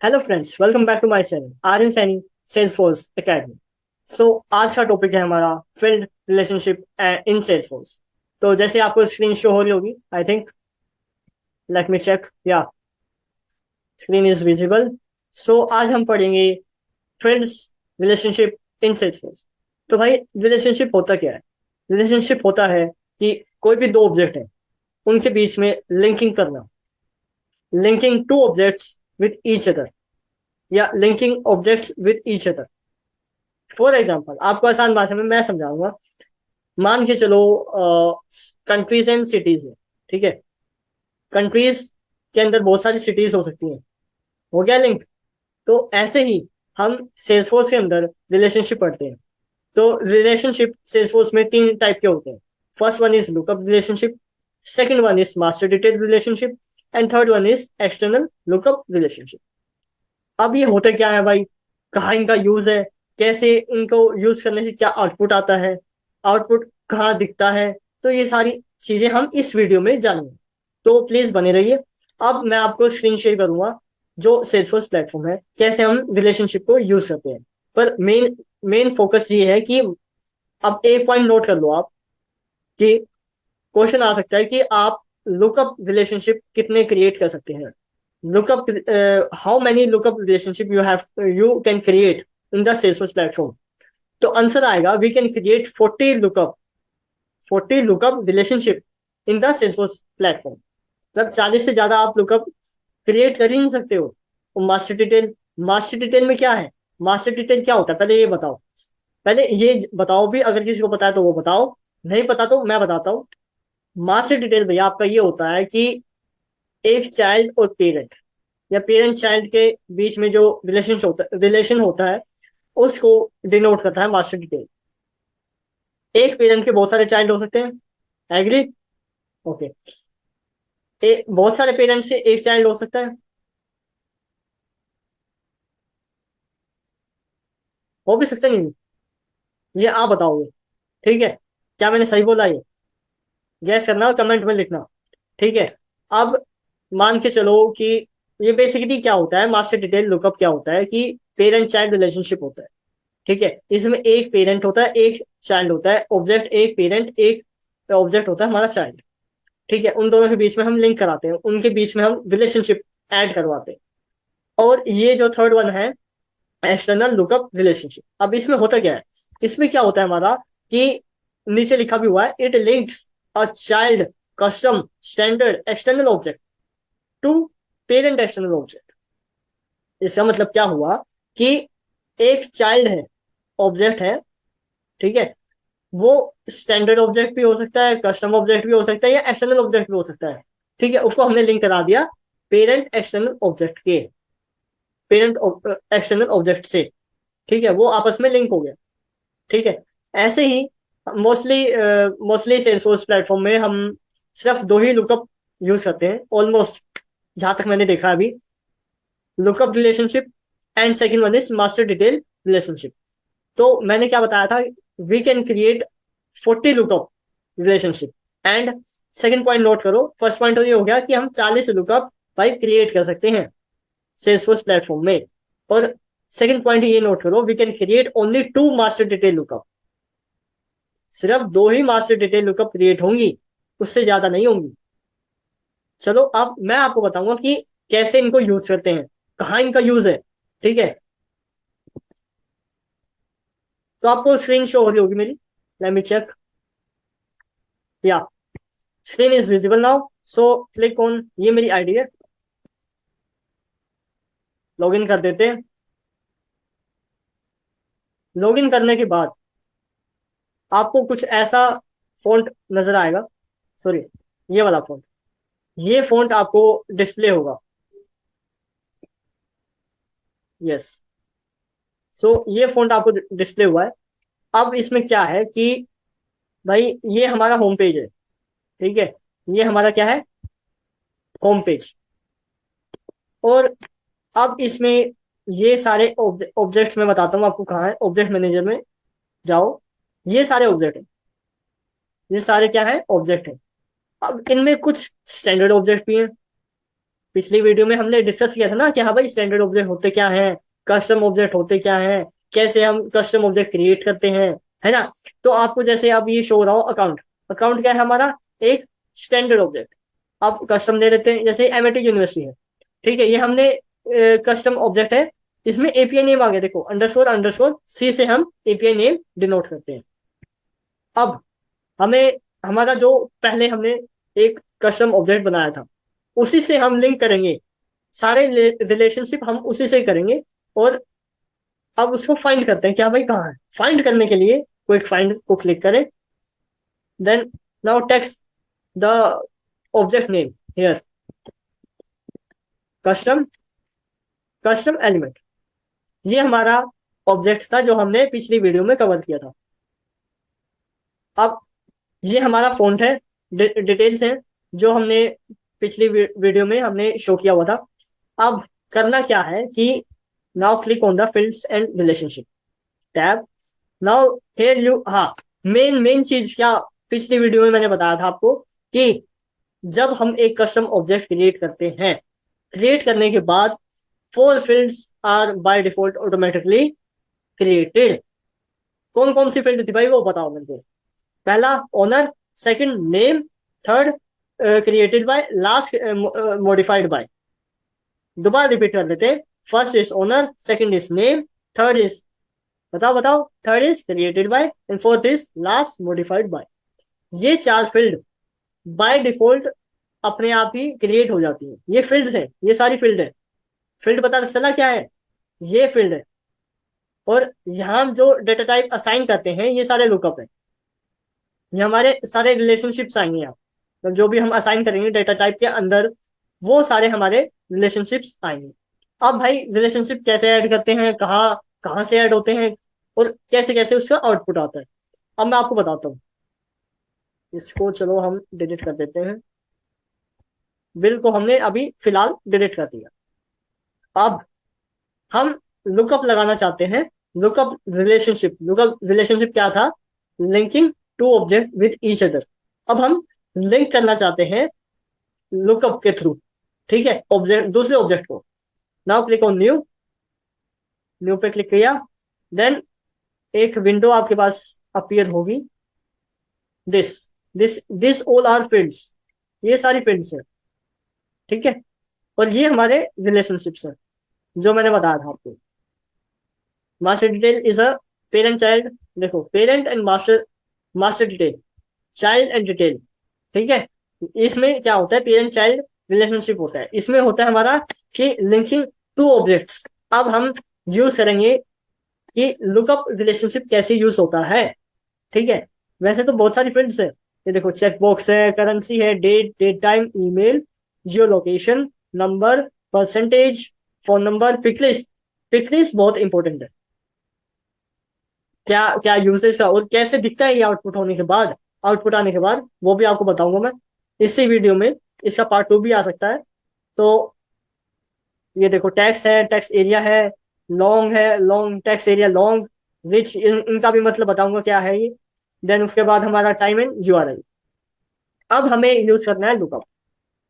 Hello friends, welcome back to my channel R N Saini Salesforce academy. So आज का topic है हमारा field relationship in Salesforce. तो जैसे आपको स्क्रीन शो हो रही होगी, I think, let me check, या स्क्रीन इज विजिबल। सो आज हम पढ़ेंगे फील्ड्स रिलेशनशिप इन सेल्सफोर्स। तो भाई, रिलेशनशिप होता क्या है? रिलेशनशिप होता है कि कोई भी दो ऑब्जेक्ट है, उनके बीच में लिंकिंग करना, linking two objects with each other, या linking objects with each other. For example, आपको आसान भाषा में मैं समझाऊंगा। मान के चलो, कंट्रीज एंड सिटीज है, ठीक है। कंट्रीज के अंदर बहुत सारी सिटीज हो सकती हैं, हो गया लिंक। तो ऐसे ही हम सेल्सफोर्स के अंदर रिलेशनशिप पढ़ते हैं। तो रिलेशनशिप सेल्सफोर्स में तीन टाइप के होते हैं। First one is lookup relationship, second one is master detail relationship, and third one is external lookup relationship. अब ये होते क्या है भाई, कहाँ इनका यूज है, कैसे इनको यूज करने से क्या आउटपुट आता है, आउटपुट कहाँ दिखता है, तो ये सारी चीजें हम इस वीडियो में जानेंगे। तो प्लीज बने रहिए। अब मैं आपको स्क्रीन शेयर करूंगा जो सेल्सफोर्स प्लेटफॉर्म है, कैसे हम रिलेशनशिप को यूज करते हैं। पर मेन मेन फोकस ये है कि अब एक पॉइंट नोट कर लो आप, कि क्वेश्चन आ सकता है कि आप लुकअप रिलेशनशिप कितने क्रिएट कर सकते हैं। lookup how many lookup relationship you can create in the Salesforce platform। तो आंसर आएगा, we can create 40 lookup relationship in the Salesforce platform. मतलब 40 से ज्यादा आप लुकअप क्रिएट कर ही नहीं सकते हो। और मास्टर डिटेल में क्या है? मास्टर डिटेल क्या होता है, पहले ये बताओ। पहले ये बताओ भी, अगर किसी को पता है तो वो बताओ, नहीं पता तो मैं बताता हूँ। मास्टर डिटेल भैया आपका ये होता है कि एक चाइल्ड और पेरेंट, या पेरेंट चाइल्ड के बीच में जो रिलेशन होता है, उसको डिनोट करता है मास्टर डिटेल। एक पेरेंट के बहुत सारे चाइल्ड हो सकते हैं, एग्री? ओके। बहुत सारे पेरेंट से एक चाइल्ड हो सकता है, हो भी सकता नहीं। ये आप बताओगे, ठीक है? क्या मैंने सही बोला? ये गैस करना और कमेंट में लिखना, ठीक है। अब मान के चलो कि ये बेसिकली क्या होता है, मास्टर डिटेल लुकअप क्या होता है कि पेरेंट चाइल्ड रिलेशनशिप होता है, ठीक है। इसमें एक पेरेंट होता है, एक चाइल्ड होता है, ऑब्जेक्ट एक पेरेंट, एक ऑब्जेक्ट होता है हमारा चाइल्ड, ठीक है। उन दोनों के बीच में हम लिंक कराते हैं, उनके बीच में हम रिलेशनशिप ऐड करवाते हैं। और ये जो थर्ड वन है, एक्सटर्नल लुकअप रिलेशनशिप। अब इसमें होता क्या है, इसमें क्या होता है हमारा, कि नीचे लिखा भी हुआ है, it links a child custom standard external object to parent external object. इसका मतलब क्या हुआ कि एक चाइल्ड है, ऑब्जेक्ट है, ठीक है। वो स्टैंडर्ड ऑब्जेक्ट भी हो सकता है, कस्टम ऑब्जेक्ट भी हो सकता है, या एक्सटर्नल ऑब्जेक्ट भी हो सकता है, ठीक है। उसको हमने लिंक करा दिया पेरेंट एक्सटर्नल ऑब्जेक्ट के, पेरेंट एक्सटर्नल ऑब्जेक्ट से, ठीक है। वो आपस में लिंक हो गया, ठीक है। ऐसे ही मोस्टली मोस्टली सेल्सफोर्स प्लेटफॉर्म में हम सिर्फ दो ही लुकअप यूज करते हैं ऑलमोस्ट, जहां तक मैंने देखा अभी। Lookup relationship and second one is master detail relationship. तो मैंने क्या बताया था, we can create 40 lookup relationship. And second point note करो, फर्स्ट पॉइंट तो ये हो गया कि हम 40 लुकअप भाई क्रिएट कर सकते हैं सेल्सफोर्स प्लेटफॉर्म में। और सेकंड पॉइंट ये नोट करो, we can create only 2 master detail lookup. सिर्फ दो ही मास्टर डिटेल लुकअप क्रिएट होंगी, उससे ज्यादा नहीं होंगी। चलो अब मैं आपको बताऊंगा कि कैसे इनको यूज करते हैं, कहाँ इनका यूज है, ठीक है। तो आपको स्क्रीन शो हो रही होगी मेरी, लेट मी चेक, या screen is visible now. So click on, ये मेरी आईडी है, लॉगिन कर देते हैं। लॉगिन करने के बाद आपको कुछ ऐसा फॉन्ट नजर आएगा, सॉरी, ये वाला फॉन्ट, ये फॉन्ट आपको डिस्प्ले होगा, यस। सो ये फॉन्ट आपको डिस्प्ले हुआ है। अब इसमें क्या है कि भाई, ये हमारा होम पेज है, ठीक है। ये हमारा क्या है, होम पेज। और अब इसमें ये सारे ऑब्जेक्ट्स मैं बताता हूँ आपको कहाँ है। ऑब्जेक्ट मैनेजर में जाओ, ये सारे ऑब्जेक्ट हैं, ये सारे क्या है, ऑब्जेक्ट हैं। अब इनमें कुछ स्टैंडर्ड ऑब्जेक्ट भी हैं, पिछली वीडियो में हमने डिस्कस किया था ना कि हाँ भाई स्टैंडर्ड ऑब्जेक्ट होते क्या हैं, कस्टम ऑब्जेक्ट होते क्या हैं, कैसे हम कस्टम ऑब्जेक्ट क्रिएट करते हैं, है ना। तो आपको जैसे अब ये शो हो रहा हो अकाउंट, अकाउंट क्या है हमारा, एक स्टैंडर्ड ऑब्जेक्ट। आप कस्टम दे देते हैं, जैसे एमआईटी यूनिवर्सिटी है, ठीक है, ये हमने कस्टम ऑब्जेक्ट है, इसमें एपीआई नेम आ गया, देखो अंडरस्कोर अंडरस्कोर सी से हम एपीआई नेम डिनोट करते हैं। अब हमें हमारा जो पहले हमने एक कस्टम ऑब्जेक्ट बनाया था, उसी से हम लिंक करेंगे, सारे रिलेशनशिप हम उसी से करेंगे। और अब उसको फाइंड करते हैं, क्या भाई कहाँ है। फाइंड करने के लिए क्विक फाइंड को क्लिक करें, then now text the object name here, custom custom element. ये हमारा ऑब्जेक्ट था जो हमने पिछली वीडियो में कवर किया था। अब ये हमारा फॉन्ट है, डिटेल्स है जो हमने पिछली वीडियो में हमने शो किया हुआ था। अब करना क्या है कि now click on the fields and relationship tab. Now here you, हाँ, मेन मेन चीज क्या पिछली वीडियो में मैंने बताया था आपको कि जब हम एक कस्टम ऑब्जेक्ट क्रिएट करते हैं, क्रिएट करने के बाद 4 fields are by default automatically created. कौन कौन सी फील्ड थी भाई वो बताओ मेरे को। पहला owner, second name, third created by, last modified by. दोबारा रिपीट कर देते हैं, first is owner, second is name, third is, बताओ बताओ, third is created by and fourth is last modified by. ये 4 फील्ड बाय डिफॉल्ट अपने आप ही create हो जाती है। ये फील्ड्स है, ये सारी फील्ड है। फील्ड पता चला क्या है, ये फील्ड है। और यहाँ हम जो डेटा टाइप असाइन करते हैं ये सारे लुकअप है, ये हमारे सारे रिलेशनशिप्स आएंगे यहाँ। तो जो भी हम असाइन करेंगे डेटा टाइप के अंदर, वो सारे हमारे रिलेशनशिप्स आएंगे। अब भाई रिलेशनशिप कैसे ऐड करते हैं, कहाँ कहाँ से ऐड होते हैं, और कैसे कैसे उसका आउटपुट आता है, अब मैं आपको बताता हूँ। इसको चलो हम डिलीट कर देते हैं, बिल को हमने अभी फिलहाल डिलीट कर दिया। अब हम लुकअप लगाना चाहते हैं, लुकअप रिलेशनशिप। लुकअप रिलेशनशिप क्या था, linking to object with each other. अब हम लिंक करना चाहते हैं लुकअप के थ्रू, ठीक है, ऑब्जेक्ट दूसरे ऑब्जेक्ट को। Now click on new, new पे क्लिक किया, देन एक विंडो आपके पास अपीयर होगी, this this all are fields, ये सारी फील्ड्स है, ठीक है। और ये हमारे रिलेशनशिप्स हैं जो मैंने बताया था आपको। Master detail is a parent child, देखो parent and master, master detail, child and detail, ठीक है। इसमें क्या होता है, पेरेंट चाइल्ड रिलेशनशिप होता है, इसमें होता है हमारा कि लिंकिंग टू ऑब्जेक्ट्स। अब हम यूज करेंगे कि लुकअप रिलेशनशिप कैसे यूज होता है, ठीक है। वैसे तो बहुत सारी फील्ड्स है, ये देखो चेक बॉक्स है, करेंसी है, date, date time, email, geo location, number, percentage, phone number, pick list. Pick list बहुत इंपॉर्टेंट है, क्या क्या यूसेज का और कैसे दिखता है ये आउटपुट होने के बाद, आउटपुट आने के बाद वो भी आपको बताऊंगा मैं इसी वीडियो में। इसका पार्ट 2 भी आ सकता है। तो ये देखो टैक्स है, टैक्स एरिया है, लॉन्ग है, long tax area, long rich, इनका भी मतलब बताऊंगा क्या है ये। देन उसके बाद हमारा टाइम एंड यूआरएल। अब हमें यूज करना है लुकअप।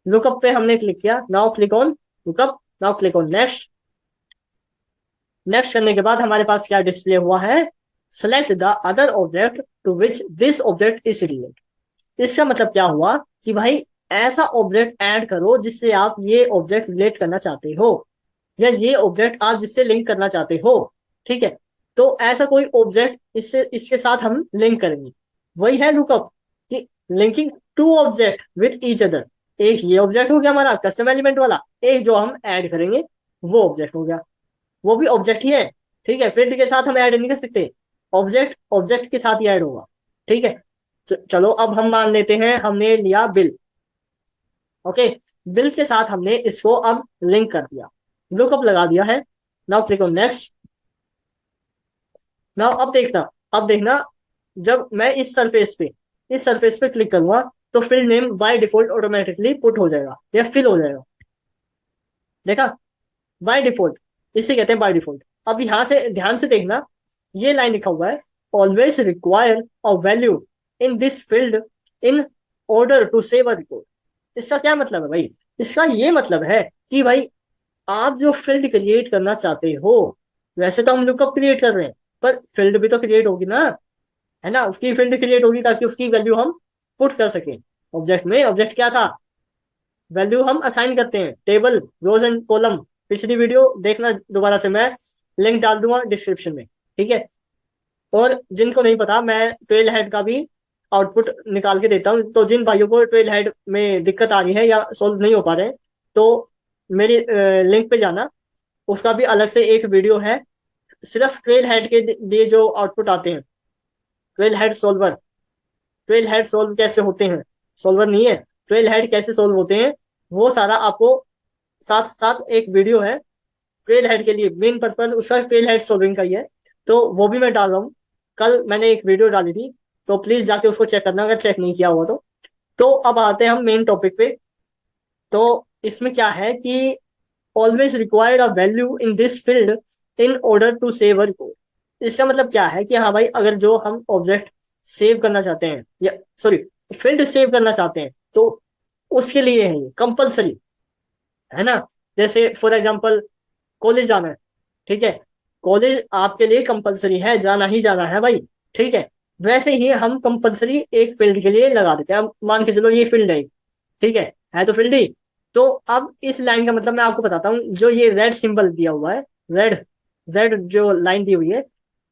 लुकअप पे हमने क्लिक किया, now click on lookup, now click on next. Next करने के बाद हमारे पास क्या डिस्प्ले हुआ है, select the other object to which this object is related. इसका मतलब क्या हुआ कि भाई ऐसा ऑब्जेक्ट ऐड करो जिससे आप ये ऑब्जेक्ट रिलेट करना चाहते हो, या ये ऑब्जेक्ट आप जिससे लिंक करना चाहते हो, ठीक है। तो ऐसा कोई ऑब्जेक्ट इससे इसके साथ हम लिंक करेंगे, वही है लुकअप कि linking to object with each other. एक ये ऑब्जेक्ट हो गया हमारा कस्टम एलिमेंट वाला, एक जो हम ऐड करेंगे वो ऑब्जेक्ट हो गया, वो भी ऑब्जेक्ट ही है, ठीक है। फील्ड के साथ हम ऐड नहीं कर सकते, ऑब्जेक्ट ऑब्जेक्ट के साथ ही ऐड होगा, ठीक है। तो चलो अब हम मान लेते हैं हमने लिया बिल, ओके। बिल के साथ हमने इसको अब लिंक कर दिया, लुकअप लगा दिया है। Now click on next. Now अब देखना जब मैं इस सरफेस पे क्लिक करूंगा तो field name by default automatically put हो जाएगा या फिल हो जाएगा, देखा, बाय डिफॉल्ट, इसे कहते हैं बाय डिफॉल्ट। अब यहां से ध्यान से देखना, ये लाइन लिखा हुआ है, always require a value in this field in order to save a record. इसका क्या मतलब है भाई, इसका ये मतलब है कि भाई आप जो फील्ड क्रिएट करना चाहते हो, वैसे तो हम लुकअप क्रिएट कर रहे हैं, पर फील्ड भी तो क्रिएट होगी ना, है ना, उसकी फील्ड क्रिएट होगी ताकि उसकी वैल्यू हम पुट कर सकें ऑब्जेक्ट में। ऑब्जेक्ट क्या था, वैल्यू हम असाइन करते हैं, टेबल, रोज एंड कॉलम। पिछली वीडियो देखना दोबारा से, मैं लिंक डाल दूंगा डिस्क्रिप्शन में, ठीक है। और जिनको नहीं पता, मैं ट्रेल हेड का भी आउटपुट निकाल के देता हूँ, तो जिन भाइयों को ट्रेल हेड में दिक्कत आ रही है या सोल्व नहीं हो पा रहे हैं, तो मेरी लिंक पे जाना, उसका भी अलग से एक वीडियो है, सिर्फ ट्रेल हेड के लिए जो आउटपुट आते हैं, trail head solver, trail head solve कैसे होते हैं, सोल्वर नहीं है, ट्रेल हेड कैसे सोल्व होते हैं, वो सारा आपको साथ साथ एक वीडियो है ट्रेल हेड के लिए, मेन पर्पज उसका ट्रेल हेड सोल्विंग का ही है, तो वो भी मैं डाल रहा हूँ। कल मैंने एक वीडियो डाली थी, तो प्लीज जाके उसको चेक करना अगर चेक नहीं किया हुआ तो अब आते हैं हम मेन टॉपिक पे। तो इसमें क्या है कि always required a value in this field in order to save a record. इसका मतलब क्या है कि हाँ भाई, अगर जो हम ऑब्जेक्ट सेव करना चाहते हैं, या सॉरी फील्ड सेव करना चाहते हैं, तो उसके लिए है ये कंपलसरी, है ना। जैसे फॉर एग्जांपल कॉलेज जाना है, ठीक है, कॉलेज आपके लिए कंपलसरी है, जाना ही जाना है भाई, ठीक है। वैसे ही हम कंपलसरी एक फील्ड के लिए लगा देते हैं। अब मान के चलो ये फील्ड है, ठीक है तो फील्ड ही। तो अब इस लाइन का मतलब मैं आपको बताता हूँ, जो ये रेड सिंबल दिया हुआ है, रेड रेड जो लाइन दी हुई है,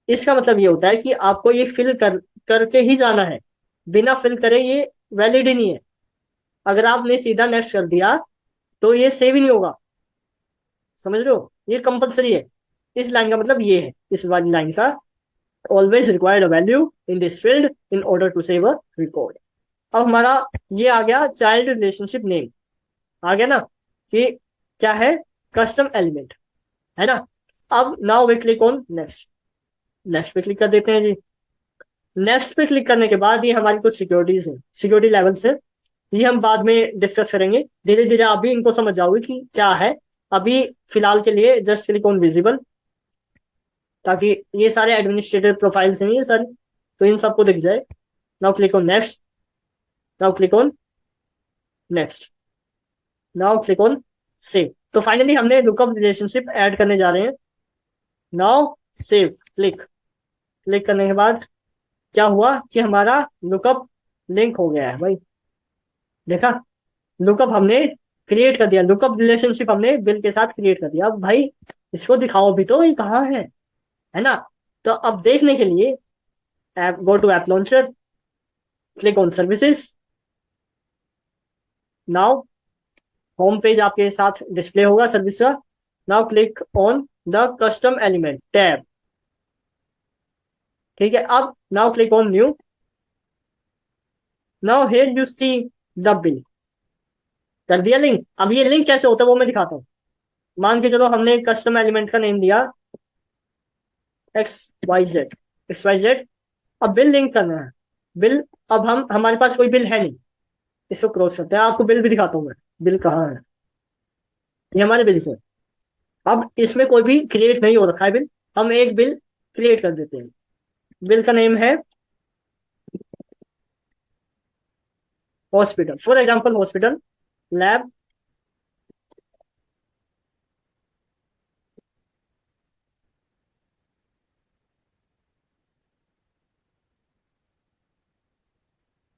इसका मतलब ये होता है कि आपको ये फिल करके ही जाना है, बिना फिल करे ये वैलिड ही नहीं है। अगर आपने सीधा नेक्स्ट कर दिया तो ये सेव ही नहीं होगा, समझ रहे हो, ये कंपलसरी है। इस लाइन का मतलब ये है, इस वाली लाइन का, always required a value in this field in order to save a record. अब हमारा ये आ गया चाइल्ड रिलेशनशिप नेम, आ गया ना, कि क्या है, कस्टम एलिमेंट, है ना। अब now we click on next, next पे क्लिक कर देते हैं जी। नेक्स्ट पे क्लिक करने के बाद ये हमारी कुछ सिक्योरिटीज है, सिक्योरिटी लेवल्स है, ये हम बाद में डिस्कस करेंगे, धीरे धीरे आप भी इनको समझ जाओगे कि क्या है। अभी फिलहाल के लिए जस्ट क्लिक ऑन विजिबल, ताकि ये सारे एडमिनिस्ट्रेटिव प्रोफाइल्स हैं ये सारी, तो इन सबको दिख जाए। Now click on next, now click on next, now click on save. तो फाइनली हमने लुकअप रिलेशनशिप ऐड करने जा रहे हैं। नाउ सेव, क्लिक, क्लिक करने के बाद क्या हुआ कि हमारा लुकअप लिंक हो गया है भाई, देखा, लुकअप हमने क्रिएट कर दिया, लुकअप रिलेशनशिप हमने बिल के साथ क्रिएट कर दिया। अब भाई इसको दिखाओ भी तो, ये कहाँ है ना। तो अब देखने के लिए app, go to app launcher, click on services. Now home page आपके साथ डिस्प्ले होगा सर्विस का। Now click on the custom element tab, ठीक है। अब now click on new, now here you see the bill, कर दिया लिंक। अब ये लिंक कैसे होता है वो मैं दिखाता हूँ। मान के चलो हमने कस्टम एलिमेंट का नेम दिया X Y Z, X Y Z. अब बिल लिंक करना है, बिल, अब हम, हमारे पास कोई बिल है नहीं, इसको क्रॉस करते हैं, आपको बिल भी दिखाता हूँ मैं, बिल कहाँ है, ये हमारे बिल से। अब इसमें कोई भी क्रिएट नहीं हो रखा है बिल, हम एक बिल क्रिएट कर देते हैं। बिल का नेम है hospital, for example hospital lab,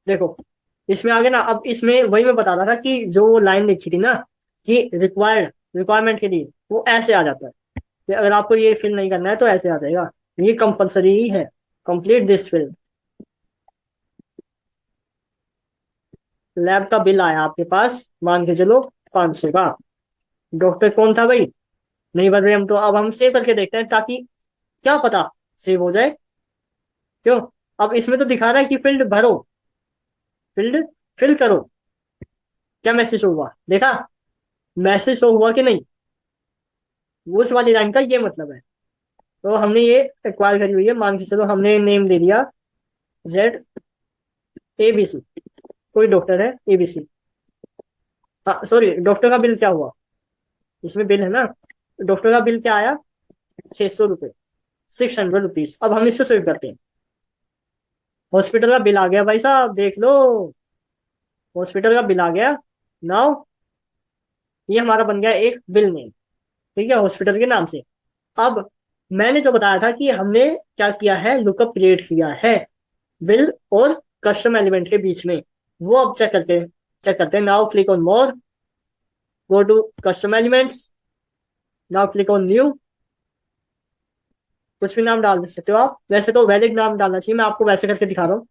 देखो इसमें आ गया ना। अब इसमें वही मैं बता रहा था कि जो लाइन लिखी थी ना कि रिक्वायर्ड, रिक्वायरमेंट के लिए, वो ऐसे आ जाता है कि अगर आपको ये फिल नहीं करना है तो ऐसे आ जाएगा, ये कंपलसरी ही है, कंप्लीट दिस फिल। लैब का बिल आया आपके पास, मान के चलो 500 का। डॉक्टर कौन था भाई, नहीं बता रहे हम, तो अब हम सेव करके देखते हैं, ताकि क्या पता सेव हो जाए, क्यों। अब इसमें तो दिखा रहा है कि फील्ड भरो, फील्ड फिल करो, क्या मैसेज हुआ देखा, मैसेज शो हुआ कि नहीं, वो उस वाली लाइन का ये मतलब है। तो हमने ये एक्वायर करी हुई है, मान के चलो हमने नेम दे दिया जेड ABC, कोई डॉक्टर है ABC। हाँ सॉरी, डॉक्टर का बिल क्या हुआ, इसमें बिल है ना, डॉक्टर का बिल क्या आया, 600 रुपये, 600 रुपीज। अब हम इसको सेव करते हैं, हॉस्पिटल का बिल आ गया भाई साहब, देख लो, हॉस्पिटल का बिल आ गया। नाउ ये हमारा बन गया एक बिल नेम, ठीक है, हॉस्पिटल के नाम से। अब मैंने जो बताया था कि हमने क्या किया है, लुकअप क्रिएट किया है बिल और कस्टम एलिमेंट के बीच में, वो अब चेक करते हैं। Now click on more, go to custom elements, now click on new. कुछ भी नाम डाल दे सकते हो आप, वैसे तो वैलिड नाम डालना चाहिए, मैं आपको वैसे करके दिखा रहा हूँ,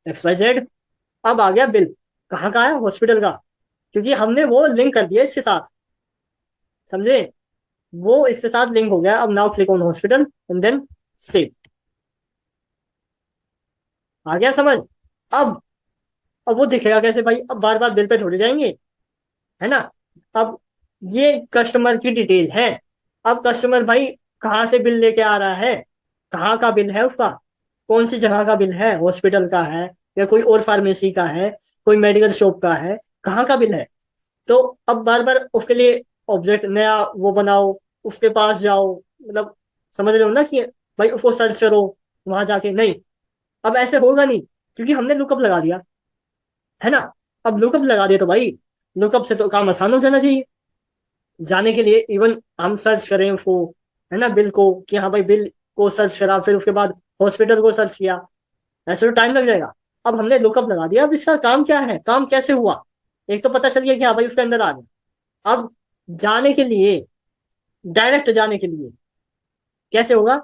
XYZ। अब आ गया बिल, कहाँ का है, हॉस्पिटल का, क्योंकि हमने वो लिंक कर दिया इसके साथ, समझे, वो इसके साथ लिंक हो गया। अब now click on hospital and then save. आ गया समझ। अब अब वो दिखेगा कैसे भाई, अब बार बार बिल पे थोड़े जाएंगे, है ना। अब ये कस्टमर की डिटेल है। अब कस्टमर भाई कहाँ से बिल लेके आ रहा है, कहाँ का बिल है उसका, कौन सी जगह का बिल है, हॉस्पिटल का है या कोई और फार्मेसी का है, कोई मेडिकल शॉप का है, कहाँ का बिल है। तो अब बार बार उसके लिए ऑब्जेक्ट नया वो बनाओ, उसके पास जाओ, मतलब समझ रहे हो ना कि भाई उसको सर्च करो वहां जाके, नहीं। अब ऐसे होगा नहीं, क्योंकि हमने लुकअप लगा दिया, है ना। अब लुकअप लगा दिया तो भाई लुकअप से तो काम आसान हो जाना चाहिए, जाने के लिए इवन हम सर्च करें उसको, है ना, बिल को, कि हाँ भाई बिल को सर्च करा, फिर उसके बाद हॉस्पिटल को सर्च किया, ऐसे तो टाइम लग जाएगा। अब हमने लुकअप लगा दिया, अब इसका काम क्या है, काम कैसे हुआ, एक तो पता चल गया कि हाँ भाई उसके अंदर आ गया। अब जाने के लिए, डायरेक्ट जाने के लिए कैसे होगा,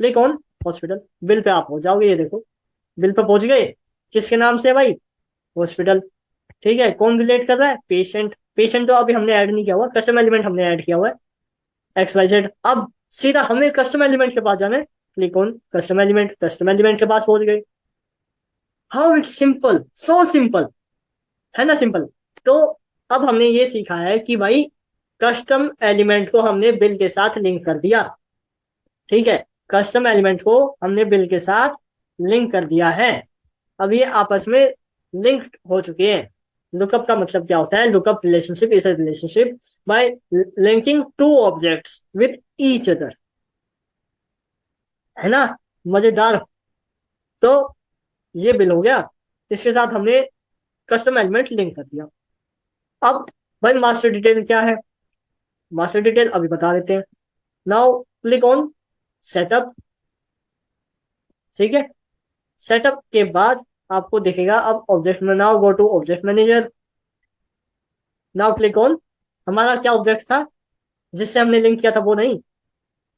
click on hospital, bill pay आप पहुंच जाओगे, ये देखो बिल पे पहुंच गए। किसके नाम से है भाई, हॉस्पिटल, ठीक है। कौन रिलेट कर रहा है, पेशेंट, पेशेंट तो अभी हमने ऐड नहीं किया हुआ, कस्टम एलिमेंट हमने ऐड किया हुआ है, XYZ। अब सीधा हमें कस्टम एलिमेंट के पास जाना है, click on custom element, custom element के पास पहुंच गए। How it's simple, so simple, है ना, सिंपल। तो अब हमने ये सीखा है कि भाई कस्टम एलिमेंट को हमने बिल के साथ लिंक कर दिया, ठीक है, कस्टम एलिमेंट को हमने बिल के साथ लिंक कर दिया है। अब ये आपस में लिंक्ड हो चुके हैं। लुकअप का मतलब क्या होता है, lookup relationship is a relationship bye linking two objects with each other, है ना, मजेदार। तो ये बिल हो गया, इसके साथ हमने कस्टम एलिमेंट लिंक कर दिया। अब भाई मास्टर डिटेल क्या है, मास्टर डिटेल अभी बता देते हैं। नाउ क्लिक ऑन सेटअप, ठीक है। सेटअप के बाद आपको दिखेगा अब ऑब्जेक्ट में, now go to object manager, now click on, हमारा क्या ऑब्जेक्ट था जिससे हमने लिंक किया था, वो नहीं,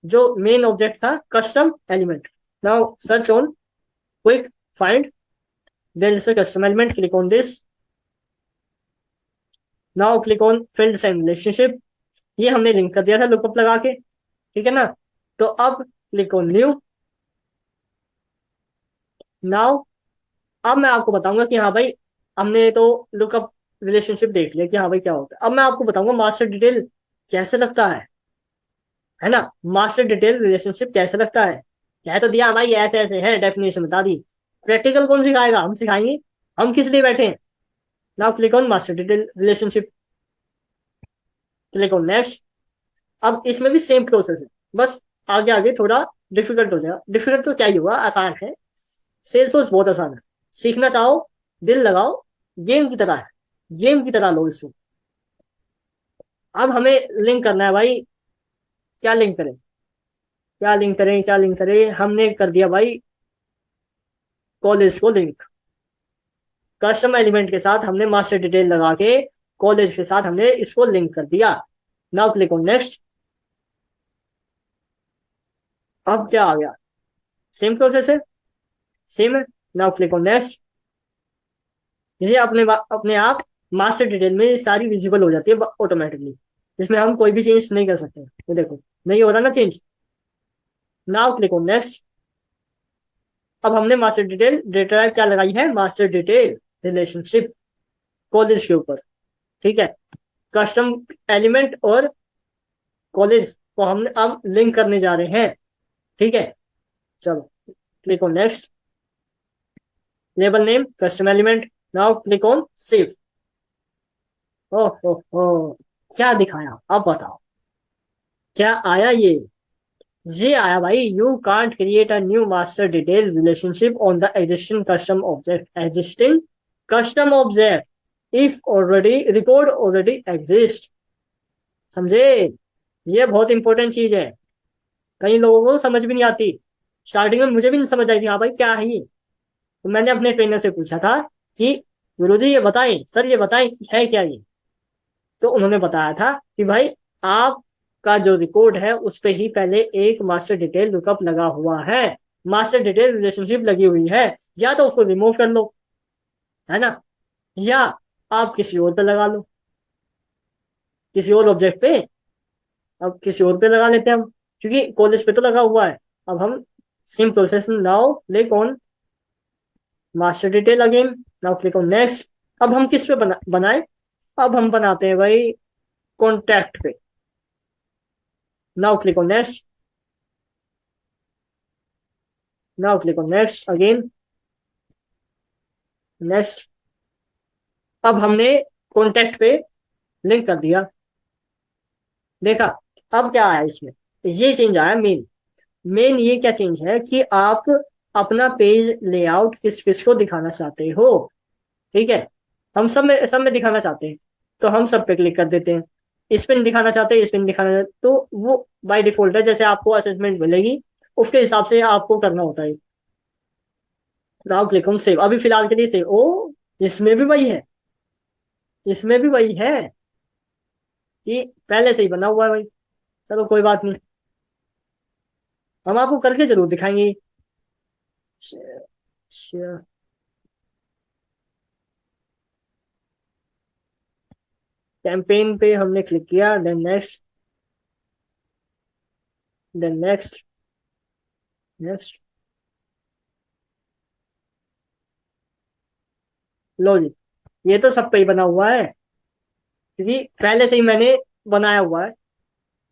जो मेन ऑब्जेक्ट था custom element. Now search on quick find, there is a custom element, click on this, now click on fields and relationship, ये हमने लिंक कर दिया था लुकअप लगा के, ठीक है ना। तो अब क्लिक ऑन न्यू। नाउ अब मैं आपको बताऊंगा कि हाँ भाई हमने तो लुकअप रिलेशनशिप देख लिया कि हाँ भाई क्या होता है। अब मैं आपको बताऊंगा मास्टर डिटेल कैसे लगता है ना, मास्टर डिटेल रिलेशनशिप कैसे लगता है। कह तो दिया भाई ऐसे ऐसे है, डेफिनेशन बता दी, प्रैक्टिकल कौन सिखाएगा, हम सिखाएंगे, हम किस लिए बैठे हैं। Now click on master detail relationship, click on next. अब इसमें भी सेम प्रोसेस है, बस आगे आगे थोड़ा डिफिकल्ट हो जाएगा। डिफिकल्ट तो क्या ही हुआ, आसान है, सेल्स फोर्स बहुत आसान है, सीखना चाहो दिल लगाओ, गेम की तरह है, गेम की तरह लो इसको। अब हमें लिंक करना है भाई, क्या लिंक करें, क्या लिंक करें, क्या लिंक करें, हमने कर दिया भाई कॉलेज को लिंक, कस्टम एलिमेंट के साथ हमने मास्टर डिटेल लगा के कॉलेज के साथ हमने इसको लिंक कर दिया। Now click on next. अब क्या आ गया, सेम प्रोसेस है, सेम है। Now click on next. ये अपने आप मास्टर डिटेल में सारी विजिबल हो जाती है ऑटोमेटिकली, जिसमें हम कोई भी चेंज नहीं कर सकते। ये देखो नहीं हो रहा ना change. Now click on next. अब हमने मास्टर डिटेल डेटा टाइप क्या लगाई है, मास्टर डिटेल रिलेशनशिप कॉलेज के ऊपर, ठीक है। कस्टम एलिमेंट और कॉलेज को हमने अब लिंक करने जा रहे हैं, ठीक है। चलो click on next, label name custom element, now click on save. Oh क्या दिखाया, अब बताओ क्या आया, ये आया भाई, you can't create a new master detail relationship on the existing custom object, existing custom object if already record already exist. समझे? ये बहुत इंपॉर्टेंट चीज है, कई लोगों को समझ भी नहीं आती। स्टार्टिंग में मुझे भी नहीं समझ आई थी, हाँ भाई क्या है ये। तो मैंने अपने ट्रेनर से पूछा था कि गुरुजी ये बताएं, सर ये बताएं है क्या ये। तो उन्होंने बताया था कि भाई आपका जो रिकॉर्ड है उस पे ही पहले एक मास्टर डिटेल लुकअप लगा हुआ है, मास्टर डिटेल रिलेशनशिप लगी हुई है, या तो उसको रिमूव कर लो, है ना, या आप किसी और पे लगा लो, किसी और ऑब्जेक्ट पे। अब किसी और पे लगा लेते हैं हम, क्योंकि कॉलेज पे तो लगा हुआ है। अब हम same process now click on master detail again, now click on next. अब हम किस पे बनाए, अब हम बनाते हैं भाई कॉन्टैक्ट पे। Now click on next, now click on next again, next. अब हमने कॉन्टैक्ट पे लिंक कर दिया। देखा अब क्या आया इसमें, ये चेंज आया मेन। मेन ये क्या चेंज है कि आप अपना पेज लेआउट किस किस को दिखाना चाहते हो। ठीक है, हम सब में दिखाना चाहते हैं, तो हम सब पे क्लिक कर देते हैं। इस पे नहीं दिखाना चाहते, इस पे नहीं दिखाना चाहते, तो वो बाय डिफॉल्ट है, जैसे आपको असेसमेंट मिलेगी उसके हिसाब से आपको करना होता है। नाउ क्लिक ऑन सेव, अभी फिलहाल के लिए सेव। ओ, इसमें भी वही है, इसमें भी वही है कि पहले से ही बना हुआ है भाई। चलो कोई बात नहीं, हम आपको करके जरूर दिखाएंगे। कैंपेन पे हमने क्लिक किया, then next, then next, next. लो जी, ये तो सब पे ही बना हुआ है, क्योंकि पहले से ही मैंने बनाया हुआ है।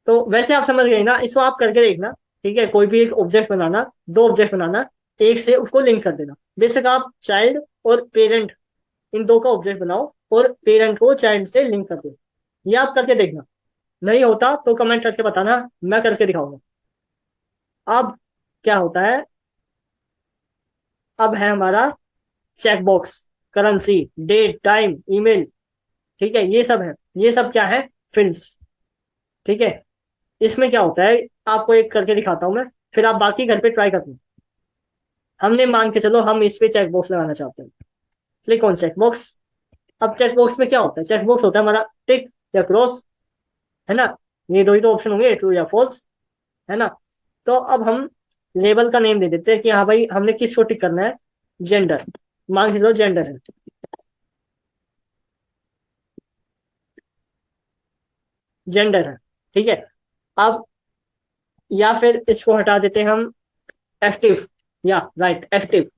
तो वैसे आप समझ गए ना, इसको आप करके देखना। ठीक है, कोई भी एक ऑब्जेक्ट बनाना, दो ऑब्जेक्ट बनाना, एक से उसको लिंक कर देना। बेशक आप चाइल्ड और पेरेंट इन दो का ऑब्जेक्ट बनाओ और पेरेंट को चाइल्ड से लिंक कर दो। ये आप करके देखना, नहीं होता तो कमेंट करके बताना, मैं करके दिखाऊंगा। अब क्या होता है, अब है हमारा checkbox, currency, date, time, email. ठीक है, ये सब है, ये सब क्या है, फील्ड्स। ठीक है, इसमें क्या होता है आपको एक करके दिखाता हूं मैं, फिर आप बाकी घर पे ट्राई करना। हमने मान के चलो हम इस पे चेकबॉक्स लगाना चाहते हैं, क्लिक ऑन चेकबॉक्स। अब चेकबॉक्स में क्या होता है, चेकबॉक्स होता है हमारा टिक या क्रॉस, है ना। ये दो ही तो ऑप्शन होंगे, ट्रू या फॉल्स, है ना। तो अब हम लेबल का नेम दे देते हैं कि हाँ भाई हमने किसको टिक करना है, जेंडर, मान के चलो जेंडर है, जेंडर है। ठीक है, अब या फिर इसको हटा देते हैं हम, एक्टिव, या राइट एक्टिव,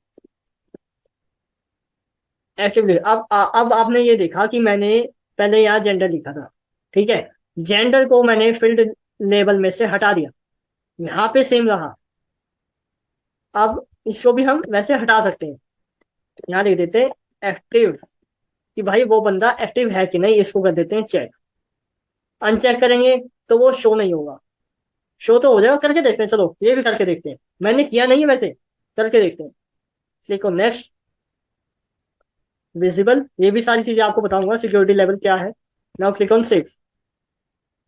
एक्टिव। अब आपने ये देखा कि मैंने पहले यहाँ जेंडर लिखा था। ठीक है, जेंडर को मैंने फील्ड लेबल में से हटा दिया, यहाँ पे सेम रहा। अब इसको भी हम वैसे हटा सकते हैं, यहाँ लिख देते हैं एक्टिव, कि भाई वो बंदा एक्टिव है कि नहीं, इसको कर देते हैं चेक। अनचेक करेंगे तो वो शो नहीं होगा, शो तो हो जाएगा। करके देखते हैं, चलो ये भी करके देखते हैं, मैंने किया नहीं है वैसे, करके देखते हैं। क्लिक ऑन नेक्स्ट, विजिबल, ये भी सारी चीजें आपको बताऊंगा, सिक्योरिटी लेवल क्या है। Now click on save.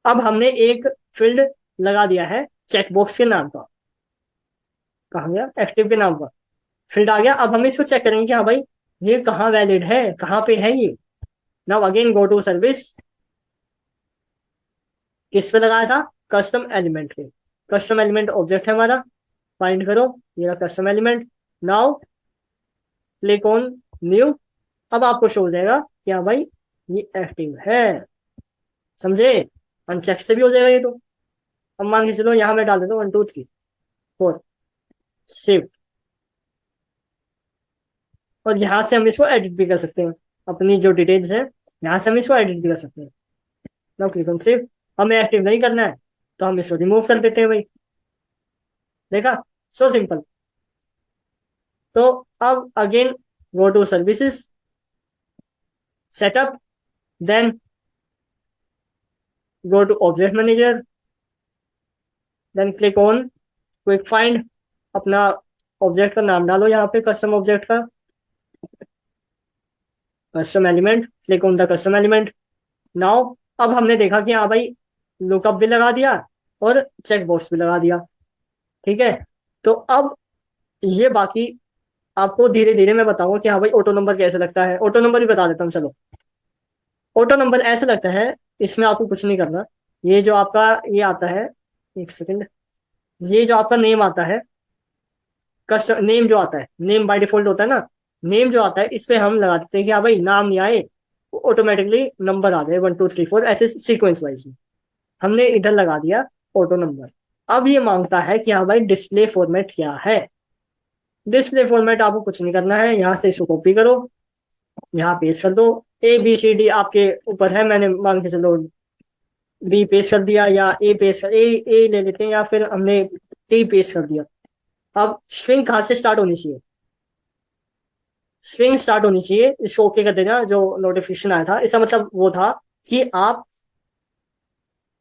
अब हमने एक फील्ड लगा दिया है चेकबॉक्स के नाम का, कहा गया, एक्टिव के नाम का फील्ड आ गया। अब हम इसको चेक करेंगे कि हाँ भाई ये कहाँ वैलिड है, कहाँ पे है ये। Now again go to service, किस पे लगाया था, कस्टम एलिमेंट पे। कस्टम एलिमेंट ऑब्जेक्ट है हमारा, फाइंड करो, ये custom element. Now click on new. अब आपको शो हो जाएगा कि हाँ भाई ये एक्टिव है, समझे। अनचेक से भी हो जाएगा ये तो। अब मान के चलो यहाँ मैं डाल देता हूँ 1 2 3 4, सेव। और यहाँ से हम इसको एडिट भी कर सकते हैं, अपनी जो डिटेल्स है यहाँ से हम इसको एडिट भी कर सकते हैं। Now click on save. हमें एक्टिव नहीं करना है तो हम इसको रिमूव कर देते हैं भाई। देखा, सो सिंपल। तो अब again go to services, setup, then go to object manager, then click on quick find. अपना ऑब्जेक्ट का नाम डालो यहाँ पे, कस्टम ऑब्जेक्ट का, custom element, click on the custom element. Now अब हमने देखा कि हाँ भाई लुकअप भी लगा दिया और चेक बॉक्स भी लगा दिया। ठीक है, तो अब ये बाकी आपको धीरे धीरे मैं बताऊंगा कि हाँ भाई ऑटो नंबर कैसे लगता है। ऑटो नंबर ही बता देता हूँ चलो। ऑटो नंबर ऐसे लगता है, इसमें आपको कुछ नहीं करना। ये जो आपका ये आता है, एक सेकंड, ये जो आपका नेम आता है, कस्टम नेम जो आता है, नेम बाय डिफॉल्ट होता है ना, नेम जो आता है इस पे हम लगा देते हैं कि हाँ भाई नाम नहीं आए, ऑटोमेटिकली नंबर आ जाए 1 2 3 4 ऐसे सीक्वेंस वाइज। हमने इधर लगा दिया ऑटो नंबर। अब ये मांगता है कि हाँ भाई डिस्प्ले फॉर्मेट क्या है। डिस्प्ले फॉर्मेट आपको कुछ नहीं करना है, यहाँ से इसको कॉपी करो, यहाँ पेस्ट कर दो। ABCD आपके ऊपर है, मैंने मान के चलो बी पेस्ट कर दिया, या ए ले लेते हैं, या फिर हमने टी पेस्ट कर दिया। अब स्ट्रिंग कहाँ से स्टार्ट होनी चाहिए, स्ट्रिंग स्टार्ट होनी चाहिए, इसको ओके कर देना। जो नोटिफिकेशन आया था इसका मतलब वो था कि आप,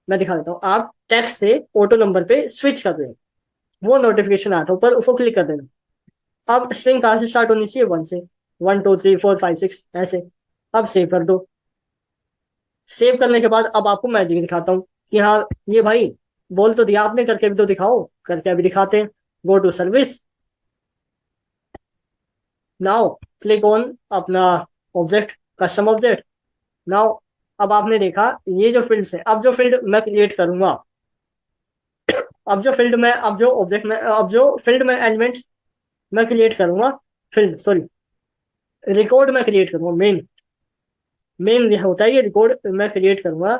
मैं दिखा देता हूँ, आप टेक्स्ट से ऑटो नंबर पे स्विच कर रहे हैं, वो नोटिफिकेशन आया था ऊपर, उसको क्लिक कर देना। अब स्ट्रिंग कहाँ से स्टार्ट होनी चाहिए, 1 से, 1 2 3 4 5 6 ऐसे। अब सेव कर दो। सेव करने के बाद अब आपको मैजिक दिखाता हूँ कि हाँ ये भाई बोल तो दिया आपने, करके भी तो दिखाओ, करके अभी दिखाते हैं। Go to service. Now click on अपना ऑब्जेक्ट, कस्टम ऑब्जेक्ट। नाउ अब आपने देखा ये जो फील्ड्स है, अब जो फील्ड मैं क्रिएट करूंगा, अब जो फील्ड में, अब जो ऑब्जेक्ट में, अब जो फील्ड में एलिमेंट्स मैं क्रिएट करूंगा, फील्ड सॉरी, रिकॉर्ड में क्रिएट करूंगा, मेन मेन होता है ये रिकॉर्ड मैं क्रिएट करूंगा।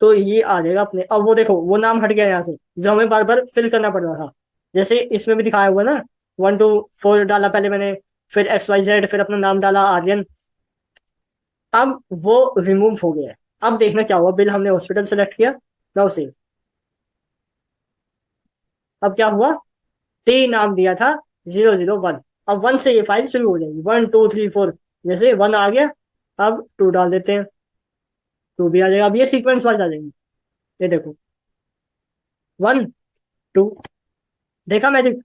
तो ये आ जाएगा अपने, अब वो देखो वो नाम हट गया यहाँ से, जो हमें बार बार फिल करना पड़ रहा था। जैसे इसमें भी दिखाया हुआ ना, 1 2 4 डाला पहले मैंने, फिर XYZ, फिर अपना नाम डाला आर्यन। अब वो रिमूव हो गया है। अब देखना क्या हुआ, बिल हमने हॉस्पिटल सेलेक्ट किया, नाउ सेव। अब क्या हुआ, टी नाम दिया था 001। अब 1 से ये फाइल शुरू हो जाएगी, 1 2 3 4, जैसे 1 आ गया, अब 2 डाल देते हैं, 2 भी आ जाएगा। अब ये सीक्वेंस वाइज आ जाएंगे, ये देखो 1 2। देखा मैजिक,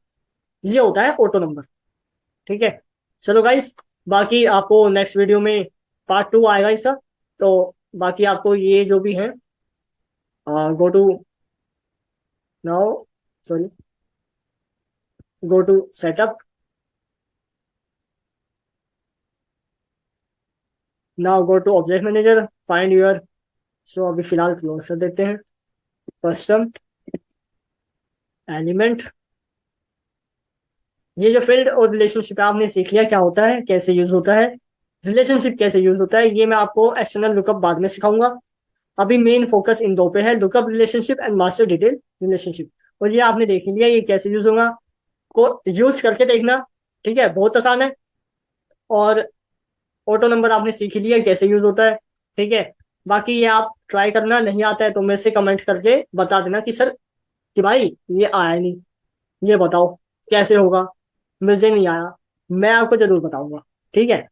ये होता है ऑटो नंबर। ठीक है, चलो गाइस, बाकी आपको नेक्स्ट वीडियो में पार्ट 2 आएगा इसका। तो बाकी आपको ये जो भी है, go to now, sorry, go to setup. Now go to object manager, find your, so अभी फिलहाल क्लोज कर देते हैं, कस्टम एलिमेंट। ये जो फील्ड और रिलेशनशिप आपने सीख लिया क्या होता है, कैसे यूज होता है, रिलेशनशिप कैसे यूज होता है, ये मैं आपको एक्सटर्नल लुकअप बाद में सिखाऊंगा। अभी मेन फोकस इन दो पे है, lookup relationship and master detail relationship. और ये आपने देख लिया ये कैसे यूज होगा, को यूज करके देखना। ठीक है, बहुत आसान है। और ऑटो नंबर आपने सीख लिया कैसे यूज होता है। ठीक है, बाकी ये आप ट्राई करना, नहीं आता है तो मेरे से कमेंट करके बता देना कि सर, कि भाई ये आया नहीं, ये बताओ कैसे होगा। मुझे नहीं आया, मैं आपको जरूर बताऊंगा। ठीक है,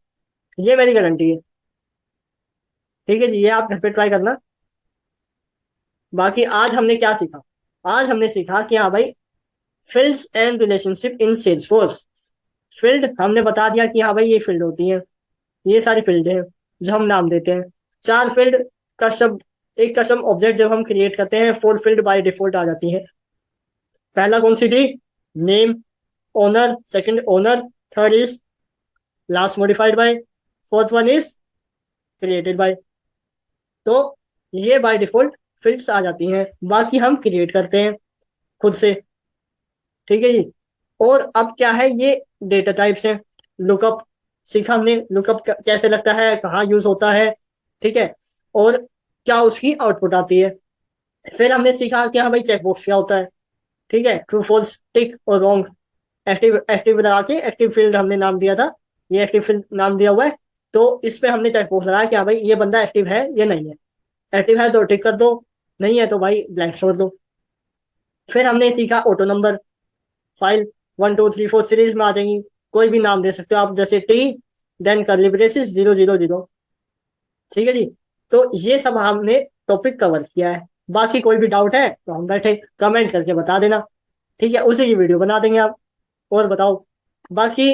ये मेरी गारंटी है। ठीक है जी, ये आप घर पे ट्राई करना। बाकी आज हमने क्या सीखा, आज हमने सीखा कि हाँ भाई fields and relationship in Salesforce. Field हमने बता दिया कि हाँ भाई ये फील्ड होती है, ये सारी फील्ड है जो हम नाम देते हैं। 4 फील्ड, कस्टम, एक कस्टम ऑब्जेक्ट जब हम क्रिएट करते हैं 4 फील्ड बाय डिफॉल्ट आ जाती है। पहला कौन सी थी, name, owner, second owner, third is last modified by, fourth one is created by. तो ये बाय डिफॉल्ट फील्ड्स आ जाती हैं, बाकी हम क्रिएट करते हैं खुद से। ठीक है जी, और अब क्या है, ये डेटा टाइप्स हैं। लुकअप सीखा हमने, लुकअप कैसे लगता है, कहाँ यूज होता है। ठीक है, और क्या उसकी आउटपुट आती है। फिर हमने सीखा कि हाँ भाई चेकबॉक्स क्या होता है। ठीक है, ट्रू फॉल्स, टिक और रॉन्ग। एक्टिव एक्टिव लगा के एक्टिव फील्ड हमने नाम दिया था, ये एक्टिव फील्ड नाम दिया हुआ है। तो इस पे हमने चेकबॉक्स लगाया कि हाँ भाई ये बंदा एक्टिव है या नहीं है। एक्टिव है तो टिक कर दो, नहीं है तो भाई ब्लैंक छोड़ दो। फिर हमने सीखा ऑटो नंबर, फाइल 1 2 3 4 सीरीज में आ जाएंगी, कोई भी नाम दे सकते हो आप, जैसे टी देन कर्ली ब्रेसेस 0 0 0। ठीक है जी, तो ये सब हमने टॉपिक कवर किया है। बाकी कोई भी डाउट है तो हम बैठे कमेंट करके बता देना। ठीक है, उसी की वीडियो बना देंगे आप। और बताओ, बाकी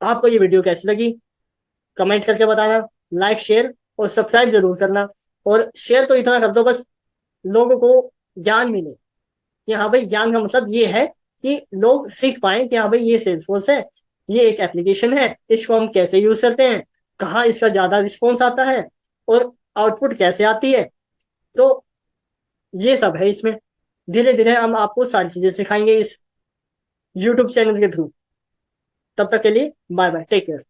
आपको ये वीडियो कैसी लगी, कमेंट करके बताना। लाइक शेयर और सब्सक्राइब जरूर करना। और शेयर तो इतना कर दो बस लोगों को ज्ञान मिले कि हाँ भाई, ज्ञान का मतलब ये है कि लोग सीख पाए कि हाँ भाई ये सेल्सफोर्स है, ये एक एप्लीकेशन है, इसको हम कैसे यूज करते हैं, कहाँ इसका ज्यादा रिस्पॉन्स आता है और आउटपुट कैसे आती है। तो ये सब है इसमें। धीरे धीरे हम आपको सारी चीजें सिखाएंगे इस यूट्यूब चैनल के थ्रू। तब तक के लिए बाय बाय, टेक केयर।